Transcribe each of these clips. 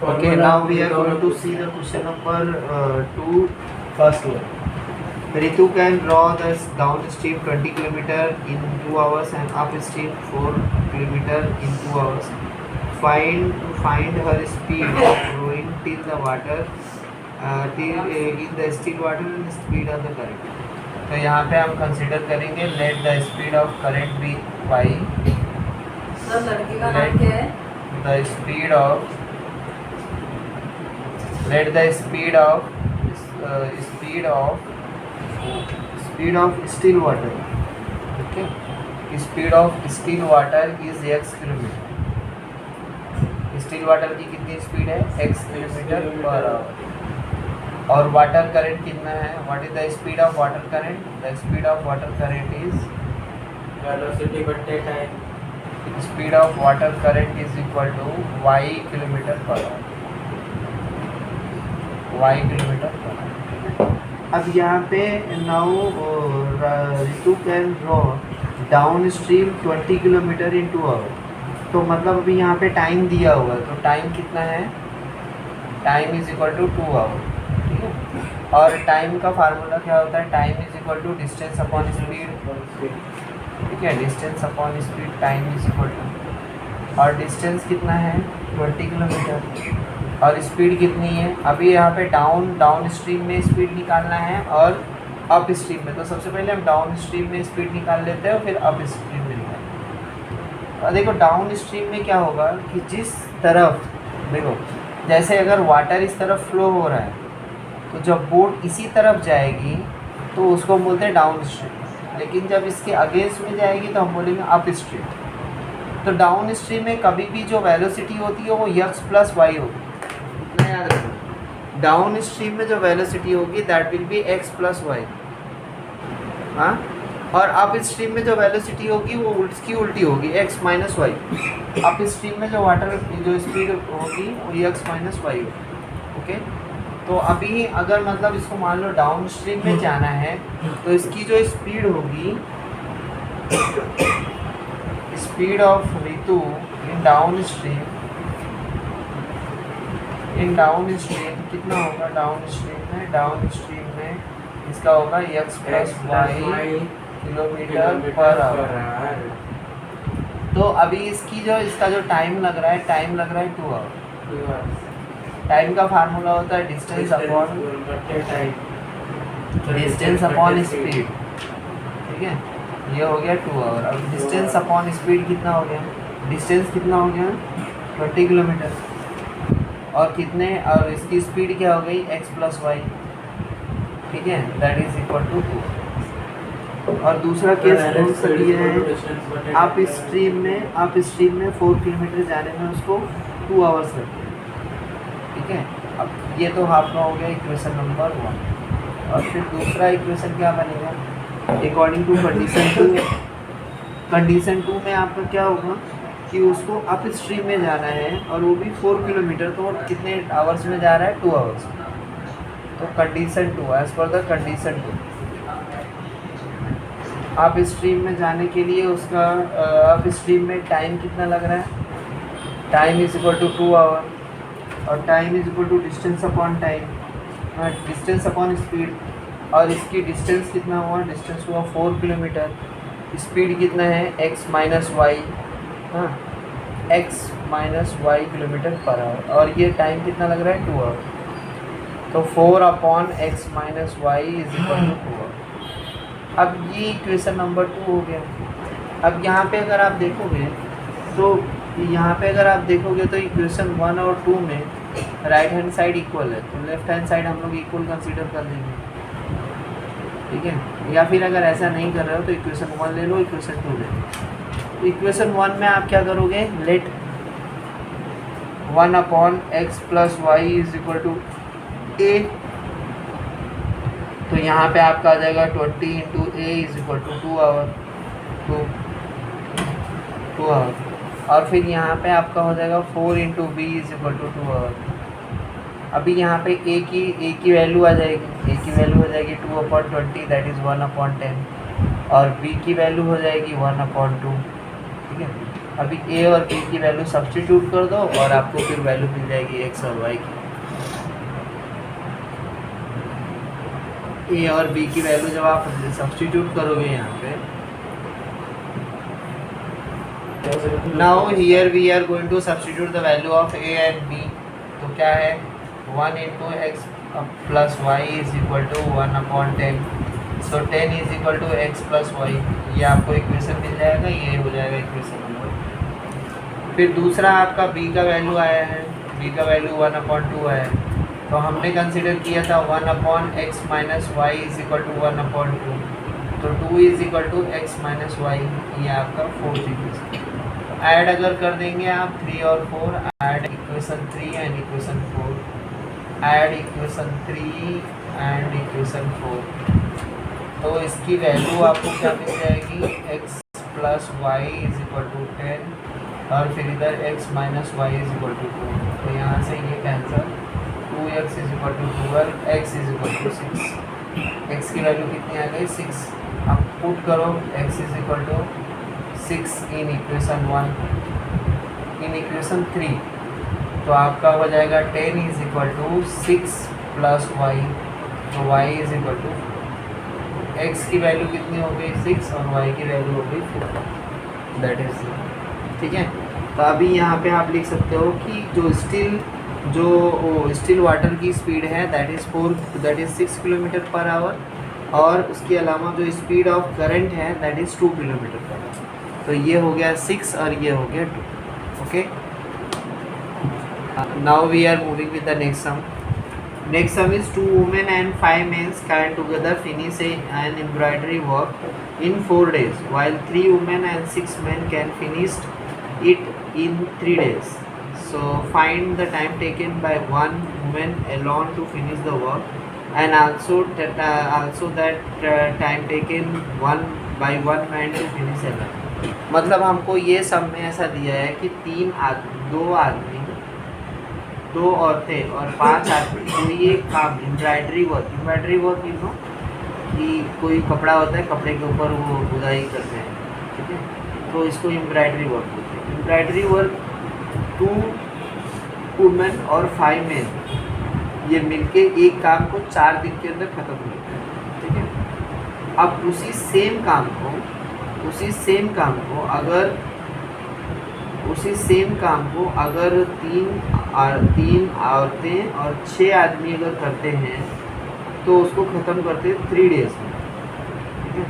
Okay, now we are going to see the question number 2, first one. Ritu can draw the downstream 20 km in 2 hours and upstream 4 km in 2 hours. Find her speed of rowing till the water in the still water and speed of the current. तो यहाँ पे हम consider करेंगे let the speed of current be y. Sir लड़की का नाम क्या है? The speed of still water. Okay, speed of still water is x kilometer. Still water की कितनी स्पीड है? x kilometer per hour. और वाटर करंट कितना है? What is the speed of water current? The speed of water current is velocity बटे time. Speed of water current is equal to y kilometer per hour. y kilometer per hour. अब यहाँ पे now Ritu can draw downstream 20 kilometer in 2 hour. तो मतलब अभी यहाँ पे time दिया हुआ है, तो टाइम कितना है? Time is equal to 2 hour. ठीक है, और टाइम का फार्मूला क्या होता है? Time is equal to distance upon speed. ठीक है, distance upon speed time is equal to, और डिस्टेंस कितना है? 20 किलोमीटर, और स्पीड कितनी है? अभी यहाँ पे डाउन स्ट्रीम में स्पीड निकालना है और अप स्ट्रीम में. तो सबसे पहले हम डाउन स्ट्रीम में स्पीड निकाल लेते हैं और फिर अप स्ट्रीम में निकालते हैं. और देखो डाउन स्ट्रीम में क्या होगा कि जिस तरफ देखो, जैसे अगर वाटर इस तरफ फ्लो हो रहा है तो जब बोट इसी तरफ जाएगी तो उसको बोलते हैं डाउन स्ट्रीम, लेकिन जब इसके अगेंस्ट में जाएगी तो हम बोलेंगे अप स्ट्रीम. तो डाउन स्ट्रीम में कभी भी जो वेलोसिटी होती है वो x प्लस वाई होगी. इतना याद रखो, डाउन स्ट्रीम में जो वेलोसिटी होगी that will be x plus y. हाँ, और अप स्ट्रीम में जो वेलोसिटी होगी वो उसकी उल्टी होगी, x minus y. Upstream में जो वाटर जो स्पीड होगी वो x माइनस वाई होगी. ओके, तो अभी अगर मतलब इसको मान लो डाउन स्ट्रीम में जाना है तो इसकी जो स्पीड होगी, speed of Ritu in downstream कितना होगा? डाउन स्ट्रीम में इसका होगा x plus y kilometre per hour. तो अभी इसका जो टाइम लग रहा है 2 आवर. टाइम का फार्मूला होता है डिस्टेंस अपॉन स्पीड. ठीक है, ये हो गया 2 आवर. अब डिस्टेंस अपॉन स्पीड कितना हो गया? डिस्टेंस कितना हो गया? 20 किलोमीटर. और इसकी स्पीड क्या हो गई? x plus y. ठीक है, दैट इज इक्वल टू 2. और दूसरा केस कौन सा दिया है? आप स्ट्रीम में 4 किलोमीटर जाने में उसको 2 आवर्स लगते हैं. ठीक है, अब ये तो आपका हो गया इक्वेशन नंबर 1. और फिर दूसरा इक्वेशन क्या बनेगा? अकॉर्डिंग टू कंडीशन 2 में आपका क्या होगा कि उसको अप स्ट्रीम में जाना है और वो भी 4 किलोमीटर. तो कितने आवर्स में जा रहा है? 2 आवर्स. तो condition 2, as per the condition 2, upstream में जाने के लिए उसका अप स्ट्रीम में टाइम कितना लग रहा है? Time is equal to 2 hour, और time is equal to distance upon time, distance upon speed. और इसकी डिस्टेंस कितना हुआ? डिस्टेंस हुआ 4 किलोमीटर. स्पीड कितना है? x minus y. हाँ, x minus y kilometre per hour. और ये टाइम कितना लग रहा है? 2 आवर. तो 4 upon x minus y is equal to 2 hour. अब ये इक्वेशन नंबर 2 हो गया. अब यहाँ पे अगर आप देखोगे तो इक्वेशन 1 और 2 में राइट हैंड साइड इक्वल है, तो लेफ्ट हैंड साइड हम लोग इक्वल कंसीडर कर लेंगे. ठीक है, या फिर अगर ऐसा नहीं कर रहे हो तो इक्वेशन 1 ले लो, इक्वेशन 2 ले लो. इक्वेशन 1 में आप क्या करोगे? Let 1 upon x plus y is equal to a. तो यहाँ पे आपका आ जाएगा 20 into a is equal to 2 hour. और फिर यहाँ पे आपका हो जाएगा 4 into b is equal to 2 hour. अभी यहाँ पे ए की वैल्यू आ जाएगी, 2 अपॉन 20 दैट इज़ 1 अपॉन 10, और बी की वैल्यू हो जाएगी 1 अपॉन 2. ठीक है, अभी ए और बी की वैल्यू सब्स्टिट्यूट कर दो और आपको फिर वैल्यू मिल जाएगी एक्स और वाई की। ए और बी की वैल्यू जब आप सब्स्टिट्यूट करोगे यहाँ पे, now here we are going to substitute the value of a and b. तो क्या है 1 into x plus y is equal to 1/10। So 10 is equal to x plus y, ये आपको इक्वेशन मिल जाएगा, ये हो जाएगा इक्वेशन नंबर। फिर दूसरा आपका बी का वैल्यू आया है, बी का वैल्यू 1/2 आया है। तो हमने कंसिडर किया था 1/x minus y is equal to 1/2। तो 2 is equal to x minus y, ये आपका फोर्थ इक्वेशन। ऐड अगर कर देंगे आप 3 और 4, add equation 3 and equation 4, add equation 3 and equation 4। तो इसकी वैल्यू आपको क्या मिल जाएगी, x plus y is equal to 10 और फिर इधर x minus y is equal to 2। तो यहाँ से ये cancel, 2x is equal to 12, x is equal to 6। x की वैल्यू कितनी आ गई, 6। अब पुट करो x is equal to 6 in equation 1, in equation 3। तो आपका हो जाएगा 10 is equal to 6 plus y. तो y is equal to, x की वैल्यू कितनी हो गई 6 और y की वैल्यू हो गई 4, दैट इज, ठीक है। तो अभी यहाँ पे आप लिख सकते हो कि जो स्टिल वाटर की स्पीड है that is 6 kilometre per hour, और उसके अलावा जो स्पीड ऑफ करंट है that is 2 kilometre per hour. तो ये हो गया 6 और ये हो गया 2। Okay, now we are moving with the next sum. Next sum is 2 women and 5 men can together finish an embroidery work in 4 days, while 3 women and 6 men can finish it in 3 days. So find the time taken by one woman alone to finish the work, and also that time taken by one man to finish another. मतलब हमको ये सम में ऐसा दिया है कि 2 आदमी, 2 औरतें और 5 आदमी कोई एक काम एम्ब्रॉयडरी वर्क यू नो कि कोई कपड़ा होता है, कपड़े के ऊपर वो बुनाई करते हैं, ठीक है, तो इसको एम्ब्रॉयडरी वर्क बोलते हैं। एम्ब्रॉयडरी वर्क 2 वुमेन और 5 मेन ये मिलके एक काम को 4 दिन के अंदर ख़त्म करते हैं, ठीक है। अब उसी सेम काम को अगर 3 औरतें और 6 आदमी अगर करते हैं तो उसको ख़त्म करते हैं 3 डेज़ में, ठीक है।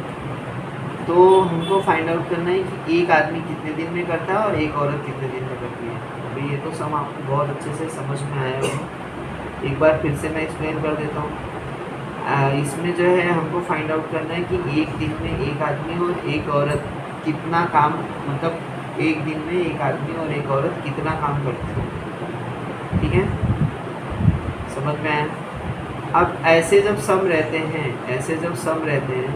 तो हमको फाइंड आउट करना है कि एक आदमी कितने दिन में करता है और एक औरत कितने दिन में करती है। अभी ये तो सम आपको बहुत अच्छे से समझ में आया होगा, एक बार फिर से मैं एक्सप्लेन कर देता हूँ। इसमें जो है हमको फाइंड आउट करना है कि एक दिन में एक आदमी और एक औरत कितना काम, मतलब एक दिन में एक आदमी और एक औरत कितना काम करते हैं, ठीक है, समझ में आया। अब ऐसे जब सम रहते हैं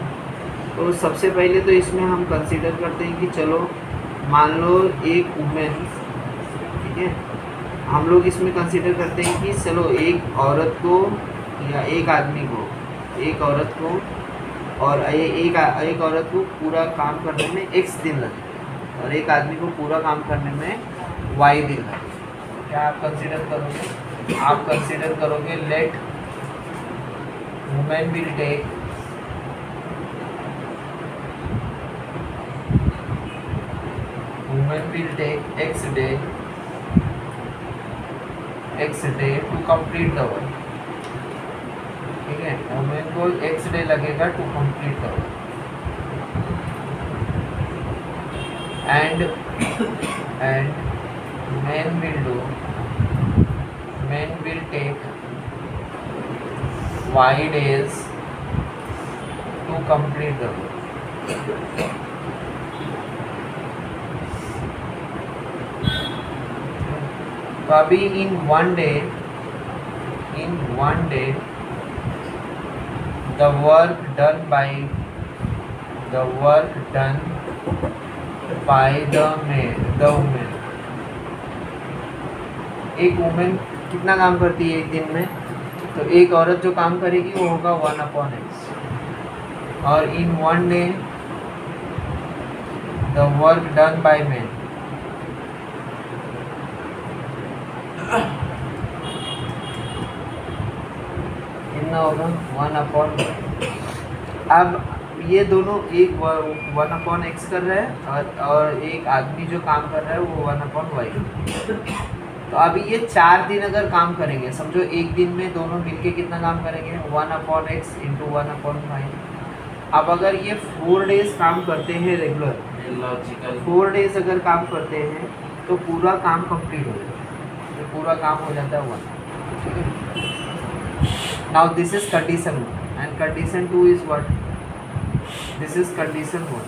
तो सबसे पहले तो इसमें हम कंसीडर करते हैं कि चलो मान लो एक वुमेन, ठीक है, हम लोग इसमें कंसीडर करते हैं कि चलो एक औरत को या एक आदमी को, एक औरत को और एक औरत को पूरा काम करने में x दिन लगे और एक आदमी को पूरा काम करने में y दिन लगे। क्या आप कंसीडर करोगे? आप कंसीडर करोगे let women will take x day to complete the work, ठीक है। वुमेन को x डे लगेगा to complete the work, and men will take y days to complete the work। तो अभी in one day the work done by the woman, एक women कितना काम करती है एक दिन में, तो एक औरत जो काम करेगी वो होगा 1/x, और in one day the work done by man, कितना होगा 1/। अब ये दोनों एक 1/x कर रहा है और एक आदमी जो काम कर रहा है वो 1/y। तो अभी ये 4 दिन अगर काम करेंगे, समझो एक दिन में दोनों मिलके कितना काम करेंगे 1/x इंटू 1/y। अब अगर ये 4 डेज काम करते हैं रेगुलर, लॉजिकल 4 डेज अगर काम करते हैं तो पूरा काम कंप्लीट हो जाता है, तो पूरा काम हो जाता है 1। ठीक है। Now this is condition 1 and condition 2 is what, this is condition 1।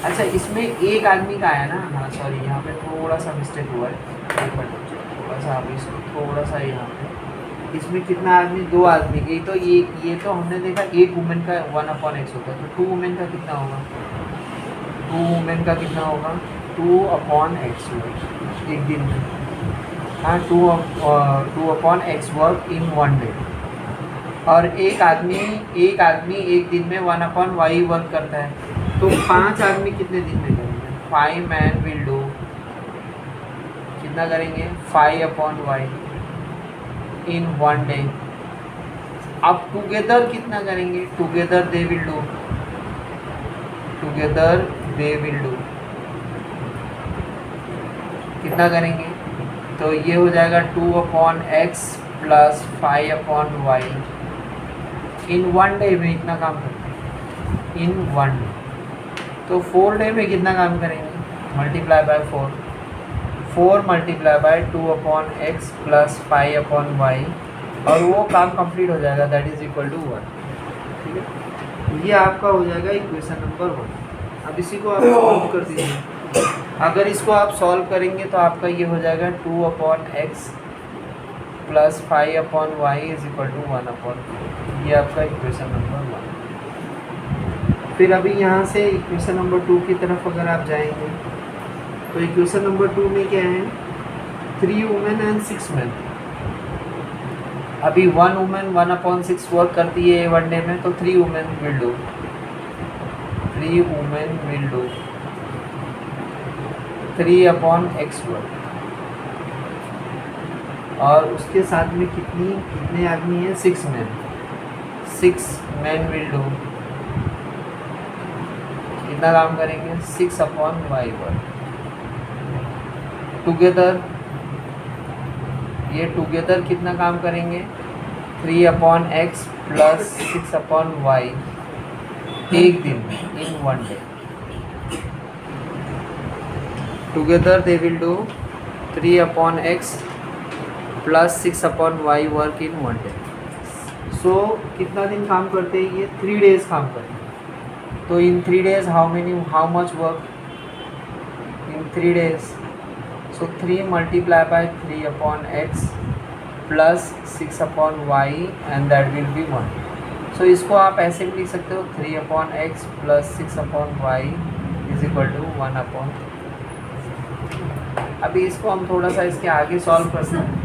अच्छा, इसमें एक आदमी का आया ना, हाँ सॉरी यहाँ पे थोड़ा सा मिस्टेक हुआ है, एक मिनट थोड़ा सा, आप इसको थोड़ा सा यहाँ पे, इसमें कितना आदमी, 2 आदमी की, तो ये तो हमने देखा एक वुमेन का 1/x होता है, तो 2 वुमेन का कितना होगा, 2 वुमेन का कितना होगा 2/x वर्क एक दिन में। हाँ 2/x वर्क इन 1 डे। और एक आदमी एक दिन में 1/y वर्क करता है, तो 5 आदमी कितने दिन में करेंगे, 5 मैन विल डू कितना करेंगे 5/y इन 1 डे। अब टुगेदर कितना करेंगे, टुगेदर दे विल डू कितना करेंगे, तो ये हो जाएगा 2/x प्लस 5/y इन 1 डे में इतना काम करते हैं इन 1 डे। तो 4 डे में कितना काम करेंगे, multiply by 4 multiply by 2/x plus 5/y और वो काम कंप्लीट हो जाएगा, दैट इज इक्वल टू 1। ठीक है, ये आपका हो जाएगा इक्वेशन नंबर 1। अब इसी को आप सॉल्व कर दीजिए। अगर इसको आप सॉल्व करेंगे तो आपका ये हो जाएगा 2/x plus 5/y is equal to 1/4। ये आपका इक्वेशन नंबर 1। फिर अभी यहाँ से इक्वेशन नंबर 2 की तरफ अगर आप जाएंगे तो इक्वेशन नंबर 2 में क्या है, 3 वुमेन एंड 6 मैन। अभी 1 वुमेन 1/6 वर्क करती है 1 डे में, तो 3 women will do 3/x work. और उसके साथ में कितने आदमी हैं, 6 मैन विल डू कितना काम करेंगे 6/y वर्क। टुगेदर कितना काम करेंगे 3/x प्लस 6/y एक दिन में in 1 day. Together they will do 3/x plus 6/y work in 1 day. So कितना दिन काम करते हैं ये, 3 डेज काम करते हैं। तो इन 3 days how much work in 3 days, so 3 multiply by 3/x plus 6/y and that will be 1। so इसको आप ऐसे भी लिख सकते हो 3/x plus 6/y is equal to 1/। अभी इसको हम थोड़ा सा इसके आगे सॉल्व करते हैं।